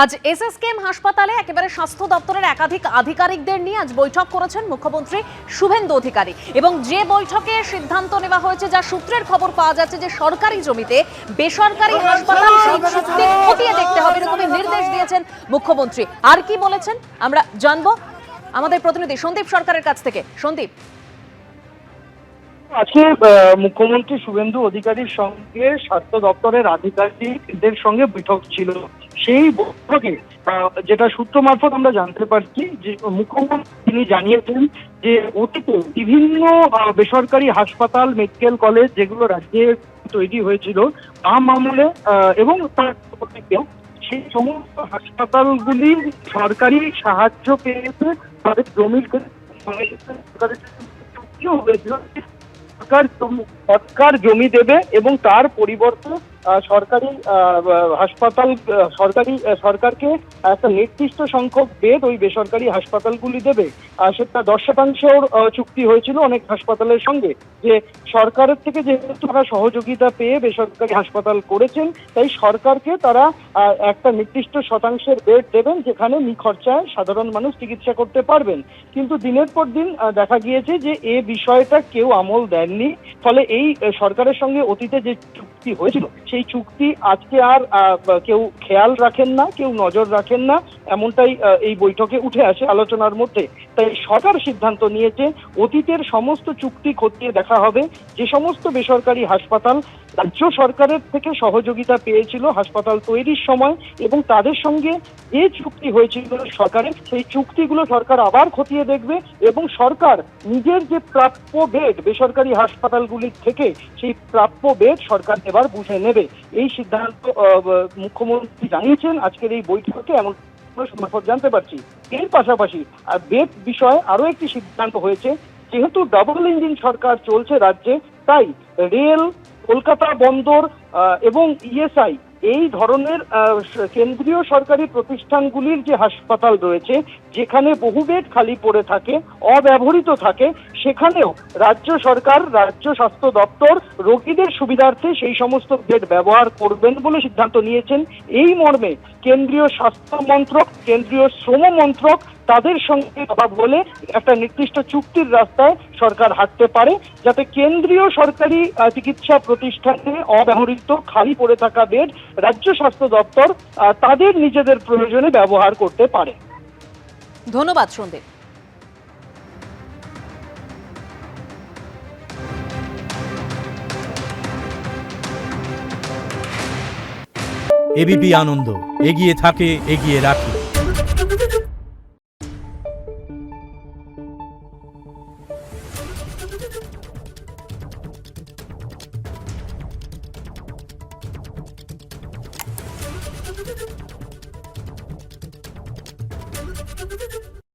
আজ এসএসকেএম হাসপাতালে একেবারে স্বাস্থ্য দপ্তরের একাধিক আধিকারিকদের নিয়ে আজ বৈঠক করেছেন মুখ্যমন্ত্রী শুভেন্দু অধিকারী এবং যে বৈঠকে সিদ্ধান্ত নেওয়া হয়েছে, যা সূত্রের খবর পাওয়া যাচ্ছে যে সরকারি জমিতে বেসরকারি হাসপাতাল সেই চুক্তি খতিয়ে দেখতে হবে এরকমই নির্দেশ দিয়েছেন মুখ্যমন্ত্রী। আর কি বলেছেন আমরা জানবো আমাদের প্রতিনিধি সন্দীপ সরকারের কাছ থেকে। সন্দীপ, আজকে মুখ্যমন্ত্রী শুভেন্দু অধিকারীর সঙ্গে স্বাস্থ্য দপ্তরের আধিকারিকদের সঙ্গে বৈঠক ছিল। সেই বৈঠকে যেটা সূত্র মারফত আমরা জানতে পারছি যে মুখ্যমন্ত্রী তিনি জানিয়েছেন যে অতীতে বিভিন্ন বেসরকারি হাসপাতাল, মেডিকেল কলেজ যেগুলো রাজ্যে তৈরি হয়েছিল আম আমলে এবং তার সেই সমস্ত হাসপাতালগুলি সরকারি সাহায্য পেয়েছে, তাদের জমির সরকার জমি দেবে এবং তার পরিবর্তে সরকারি হাসপাতাল সরকারকে একটা নির্দিষ্ট সংখ্যক বেড ওই বেসরকারি হাসপাতালগুলি দেবে। সেটা 10% চুক্তি হয়েছিল অনেক হাসপাতালের সঙ্গে, যে সরকারের থেকে যেহেতু তারা সহযোগিতা পেয়ে বেসরকারি হাসপাতাল করেছেন, তাই সরকারকে তারা একটা নির্দিষ্ট শতাংশের বেড দেবেন যেখানে নিখরচায় সাধারণ মানুষ চিকিৎসা করতে পারবেন। কিন্তু দিনের পর দিন দেখা গিয়েছে যে এ বিষয়টা কেউ আমল দেননি, ফলে এই সরকারের সঙ্গে অতীতে যে চুক্তি হয়েছিল সেই চুক্তি আজকে আর কেউ খেয়াল রাখেন না, কেউ নজর রাখেন না, এমনটাই এই বৈঠকে উঠে আসে আলোচনার মধ্যে। তাই সরকার সিদ্ধান্ত নিয়েছে অতীতের সমস্ত চুক্তি খতিয়ে দেখা হবে। যে সমস্ত বেসরকারি হাসপাতাল রাজ্য সরকারের থেকে সহযোগিতা পেয়েছিল হাসপাতাল তৈরির সময় এবং তাদের সঙ্গে যে চুক্তি হয়েছিল সরকারের, সেই চুক্তিগুলো সরকার আবার খতিয়ে দেখবে এবং সরকার নিজের যে প্রাপ্য বেড বেসরকারি হাসপাতালগুলির থেকে সেই প্রাপ্য বেড সরকার এবার বুঝে নেবে। এই সিদ্ধান্ত মুখ্যমন্ত্রী জানিয়েছেন আজকের এই বৈঠকে, এমন জানতে পারছি। এর পাশাপাশি বেড বিষয়ে আরো একটি সিদ্ধান্ত হয়েছে। যেহেতু ডাবল ইঞ্জিন সরকার চলছে রাজ্যে, তাই রেল, কলকাতা বন্দর এবং ইএসআই এই ধরনের কেন্দ্রীয় সরকারি প্রতিষ্ঠানগুলির যে হাসপাতাল রয়েছে, যেখানে বহু বেড খালি পড়ে থাকে, অব্যবহৃত থাকে, সেখানেও রাজ্য সরকার, রাজ্য স্বাস্থ্য দপ্তর রোগীদের সুবিধার্থে সেই সমস্ত বেড ব্যবহার করবেন বলে সিদ্ধান্ত নিয়েছেন। এই মর্মে কেন্দ্রীয় স্বাস্থ্য মন্ত্রক, কেন্দ্রীয় শ্রম মন্ত্রক তাদের সঙ্গে কথা বলে একটা নির্দিষ্ট চুক্তির রাস্তায় সরকার হাঁটতে পারে, যাতে কেন্দ্রীয় সরকারি চিকিৎসা প্রতিষ্ঠানে অব্যবহৃত খালি পড়ে থাকা বেড রাজ্য স্বাস্থ্য দপ্তর তাদের নিজেদের প্রয়োজনে ব্যবহার করতে পারে। ধন্যবাদ সন্দীপ। এবিপি আনন্দ, এগিয়ে থাকে, এগিয়ে রাখে।